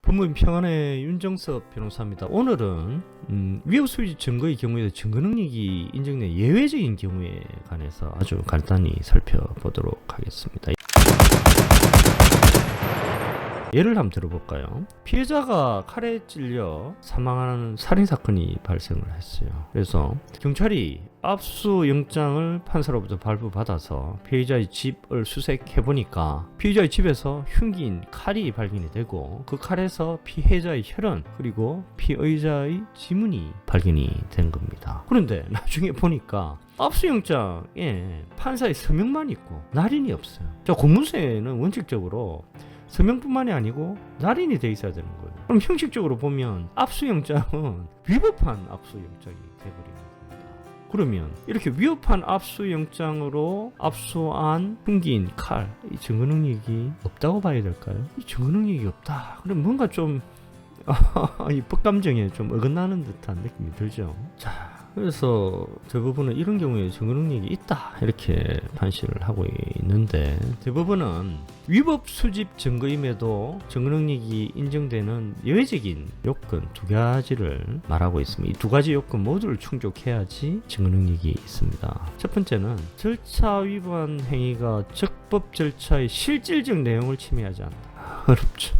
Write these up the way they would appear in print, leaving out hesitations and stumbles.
법무부 평안의 윤정섭 변호사입니다. 오늘은 위협수지 증거의 경우에 증거 능력이 인정된 예외적인 경우에 관해서 아주 간단히 살펴보도록 하겠습니다. 예를 한번 들어볼까요? 피해자가 칼에 찔려 사망하는 살인사건이 발생을 했어요. 그래서 경찰이 압수영장을 판사로부터 발부받아서 피해자의 집을 수색해보니까 피해자의 집에서 흉기인 칼이 발견이 되고 그 칼에서 피해자의 혈흔 그리고 피의자의 지문이 발견이 된 겁니다. 그런데 나중에 보니까 압수영장에 판사의 서명만 있고 날인이 없어요. 자, 공문서에는 원칙적으로 서명뿐만이 아니고 날인이 돼 있어야 되는 거예요. 그럼 형식적으로 보면 압수영장은 위법한 압수영장이 돼버리는 겁니다. 그러면 이렇게 위법한 압수영장으로 압수한 흉기인 칼, 이 증거 능력이 없다고 봐야 될까요? 이 증거 능력이 없다. 그럼 뭔가 좀 이 법감정에 좀 어긋나는 듯한 느낌이 들죠. 자, 그래서 대부분은 이런 경우에 증거 능력이 있다 이렇게 판시를 하고 있는데, 대부분은 위법 수집 증거임에도 증거 능력이 인정되는 예외적인 요건 두 가지를 말하고 있습니다. 이 두 가지 요건 모두를 충족해야지 증거 능력이 있습니다. 첫 번째는 절차 위반 행위가 적법 절차의 실질적 내용을 침해하지 않는다. 어렵죠.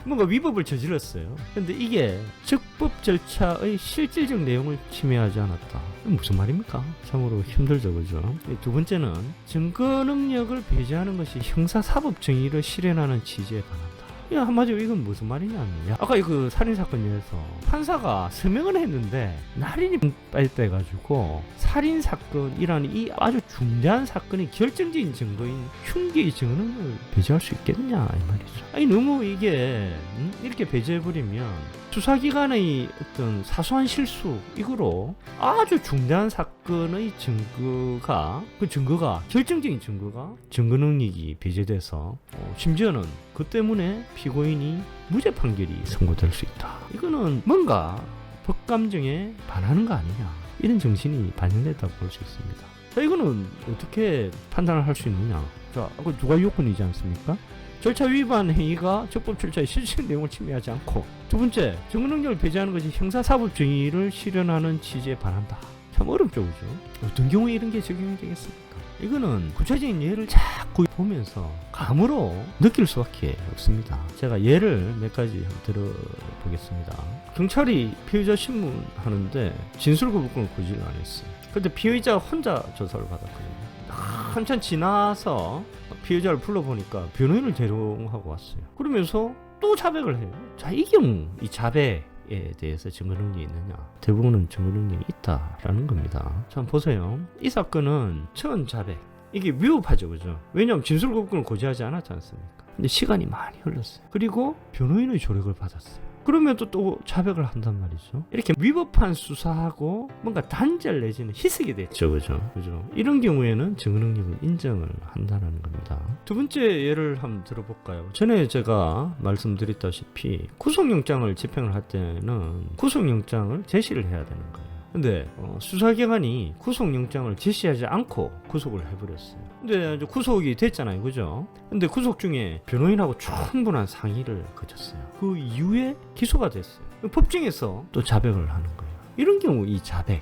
뭔가 위법을 저질렀어요. 근데 이게 적법 절차의 실질적 내용을 침해하지 않았다. 무슨 말입니까? 참으로 힘들죠, 그죠? 두 번째는 증거 능력을 배제하는 것이 형사사법 정의를 실현하는 취지에 반한다. 야, 한마디로 이건 무슨 말이냐면, 아까 그 살인사건에서 판사가 서명을 했는데 날인이 빼가지고 살인사건이라는 이 아주 중대한 사건의 결정적인 증거인 흉기의 증거 능력을 배제할 수 있겠냐 이 말이죠. 아니, 너무 이게 이렇게 배제해버리면 수사기관의 어떤 사소한 실수 이거로 아주 중대한 사건의 증거가, 그 증거가 결정적인 증거가 증거 능력이 배제돼서 심지어는 그 때문에 피고인이 무죄 판결이 선고될 수 있다. 이거는 뭔가 법감정에 반하는 거 아니냐, 이런 정신이 반영됐다고 볼 수 있습니다. 자, 이거는 어떻게 판단을 할 수 있느냐? 자, 그 두 가지 요건이지 않습니까? 절차 위반 행위가 적법 절차의 실질 내용을 침해하지 않고, 두 번째, 증거 능력을 배제하는 것이 형사사법 정의를 실현하는 취지에 반한다. 참 어렵죠, 그죠? 어떤 경우에 이런 게 적용이 되겠습니까? 이거는 구체적인 예를 자꾸 보면서 감으로 느낄 수밖에 없습니다. 제가 예를 몇 가지 한번 들어보겠습니다. 경찰이 피의자 신문하는데 진술거부권을 고지를 안 했어요. 근데 피의자가 혼자 조사를 받았거든요. 한참 지나서 피해자를 불러보니까 변호인을 데려하고 왔어요. 그러면서 또 자백을 해요. 자, 이 경우 이 자백에 대해서 증거 능력이 있느냐? 대부분은 증거 능력이 있다라는 겁니다. 자, 보세요. 이 사건은 처음 자백, 이게 위법하죠, 그죠? 왜냐하면 진술거부권을 고지하지 않았지 않습니까? 근데 시간이 많이 흘렀어요. 그리고 변호인의 조력을 받았어요. 그러면 또 자백을 한단 말이죠. 이렇게 위법한 수사하고 뭔가 단절 내지는 희석이 됐죠, 그죠? 이런 경우에는 증거 능력을 인정을 한다는 겁니다. 두 번째 예를 한번 들어볼까요? 전에 제가 말씀드렸다시피 구속영장을 집행을 할 때는 구속영장을 제시를 해야 되는 거예요. 근데 수사기관이 구속영장을 제시하지 않고 구속을 해버렸어요. 근데 이제 구속이 됐잖아요, 그죠? 근데 구속 중에 변호인하고 충분한 상의를 거쳤어요. 그 이후에 기소가 됐어요. 법정에서 또 자백을 하는 거예요. 이런 경우 이 자백은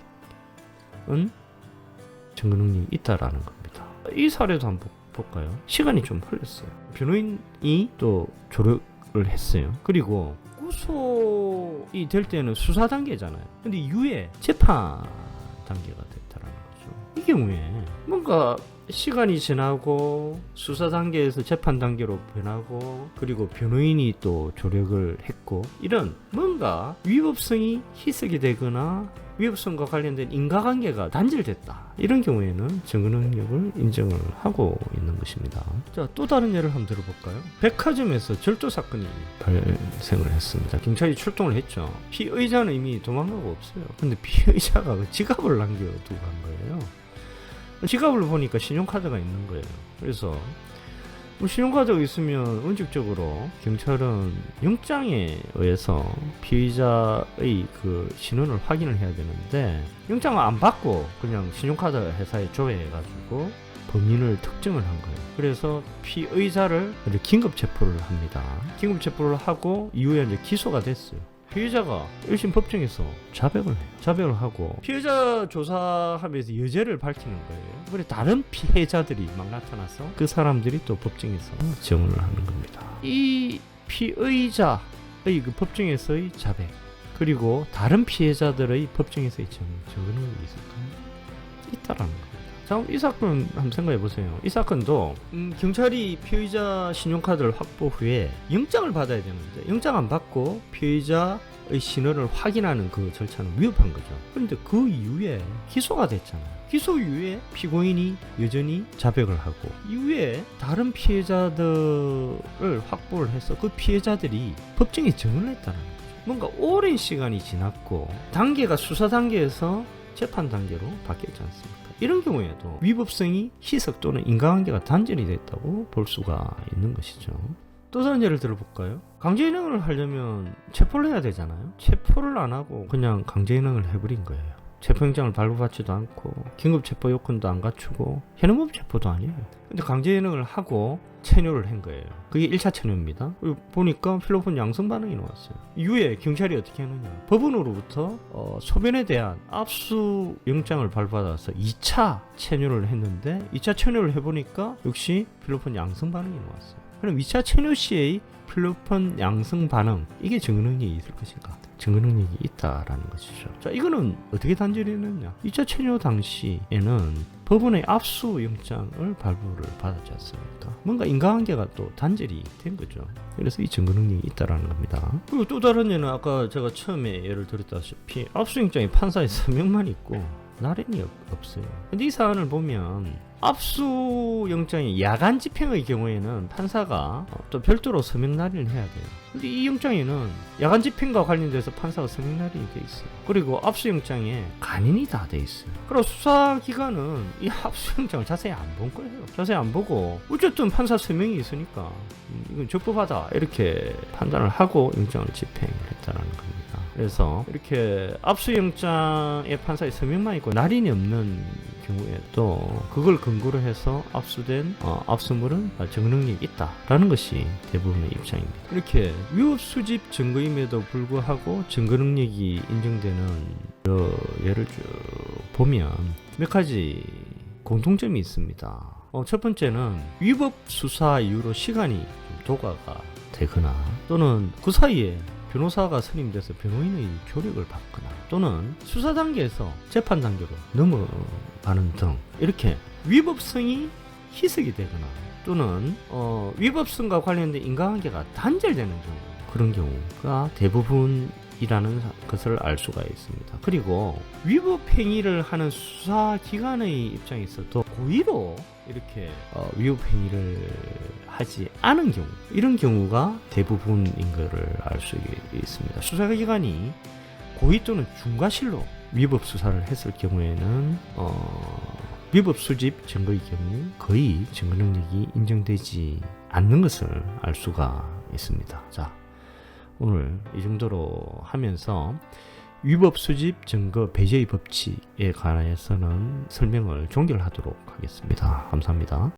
증거 능력이 있다라는 겁니다. 이 사례도 한번 볼까요? 시간이 좀 흘렀어요. 변호인이 또 조력을 했어요. 그리고 구속이 될 때는 수사 단계잖아요. 근데 이후에 재판 단계가 됐다라는 거죠. 이 경우에 뭔가 시간이 지나고 수사 단계에서 재판 단계로 변하고, 그리고 변호인이 또 조력을 했고, 이런 뭔가 위법성이 희석이 되거나 위법성과 관련된 인과관계가 단절됐다. 이런 경우에는 증거 능력을 인정을 하고 있는 것입니다. 자, 또 다른 예를 한번 들어볼까요? 백화점에서 절도 사건이 발생을 했습니다. 경찰이 출동을 했죠. 피의자는 이미 도망가고 없어요. 근데 피의자가 그 지갑을 남겨두고 간 거예요. 지갑을 보니까 신용카드가 있는 거예요. 그래서 신용카드가 있으면 원칙적으로 경찰은 영장에 의해서 피의자의 그 신원을 확인을 해야 되는데, 영장을 안 받고 그냥 신용카드 회사에 조회해가지고 범인을 특정을 한 거예요. 그래서 피의자를 이제 긴급 체포를 합니다. 긴급 체포를 하고 이후에 이제 기소가 됐어요. 피의자가 1심 법정에서 자백을 해요. 자백을 하고 피의자 조사하면서 여죄를 밝히는 거예요. 그래 다른 피해자들이 막 나타나서 그 사람들이 또 법정에서 증언을 하는 겁니다. 이 피의자의 그 법정에서의 자백 그리고 다른 피해자들의 법정에서의 증언이 있을까요? 있다라는 겁니다. 자, 이 사건 한번 생각해 보세요. 이 사건도 경찰이 피의자 신용카드를 확보 후에 영장을 받아야 되는데 영장 안 받고 피의자의 신원을 확인하는 그 절차는 위협한 거죠. 그런데 그 이후에 기소가 됐잖아요. 기소 이후에 피고인이 여전히 자백을 하고 이후에 다른 피해자들을 확보를 해서 그 피해자들이 법정에 증언을 했다는 거죠. 뭔가 오랜 시간이 지났고 단계가 수사 단계에서 재판 단계로 바뀌었지 않습니까? 이런 경우에도 위법성이 희석 또는 인과관계가 단절이 됐다고 볼 수가 있는 것이죠. 또 다른 예를 들어볼까요? 강제인행을 하려면 체포를 해야 되잖아요. 체포를 안 하고 그냥 강제인행을 해버린 거예요. 체포영장을 발부받지도 않고 긴급체포 요건도 안 갖추고 현행범 체포도 아니에요. 근데 강제인행을 하고 체류를 한 거예요. 그게 1차 체류입니다. 보니까 필로폰 양성 반응이 나왔어요. 이후에 경찰이 어떻게 하느냐, 법원으로부터 소변에 대한 압수 영장을 발부받아서 2차 체류를 했는데 2차 체류를 해보니까 역시 필로폰 양성 반응이 나왔어요. 그럼 2차 체류 시의 필로폰 양성 반응, 이게 증거능력이 있을 것인가? 증거능력이 있다라는 것이죠. 자, 이거는 어떻게 단절이 했느냐? 2차 체류 당시에는 법원의 압수 영장을 발부를 받았지 않습니까? 뭔가 인과관계가 또 단절이 된 거죠. 그래서 이 증거능력이 있다라는 겁니다. 그리고 또 다른 예는 아까 제가 처음에 예를 들었다시피 압수 영장에 판사의 서명만 있고 날인이 없어요. 근데 이 사안을 보면 압수 영장이 야간 집행의 경우에는 판사가 또 별도로 서명 날인을 해야 돼요. 근데 이 영장에는 야간 집행과 관련돼서 판사가 서명 날인이 돼 있어요. 그리고 압수 영장에 간인이 다 돼 있어요. 그리고 수사기관은 이 압수 영장을 자세히 안 본 거예요. 자세히 안 보고 어쨌든 판사 서명이 있으니까 이건 적법하다 이렇게 판단을 하고 영장을 집행했다는 겁니다. 그래서 이렇게 압수영장에 판사의 서명만 있고 날인이 없는 경우에도 그걸 근거로 해서 압수된 압수물은 증거능력이 있다라는 것이 대부분의 입장입니다. 이렇게 위법 수집 증거임에도 불구하고 증거능력이 인정되는 예를 쭉 보면 몇 가지 공통점이 있습니다. 첫 번째는 위법 수사 이후로 시간이 좀 도과가 되거나 또는 그 사이에 변호사가 선임돼서 변호인의 조력을 받거나 또는 수사 단계에서 재판 단계로 넘어가는 등 이렇게 위법성이 희석이 되거나 또는 위법성과 관련된 인과관계가 단절되는 경우, 그런 경우가 대부분이라는 것을 알 수가 있습니다. 그리고 위법 행위를 하는 수사기관의 입장에서도 고의로 이렇게 위법 행위를 하지 않은 경우, 이런 경우가 대부분인 것을 알 수 있습니다. 수사기관이 고의 또는 중과실로 위법 수사를 했을 경우에는 위법 수집 증거의 경우 거의 증거 능력이 인정되지 않는 것을 알 수가 있습니다. 자, 오늘 이 정도로 하면서 위법 수집 증거 배제의 법칙에 관해서는 설명을 종결하도록 하겠습니다. 감사합니다.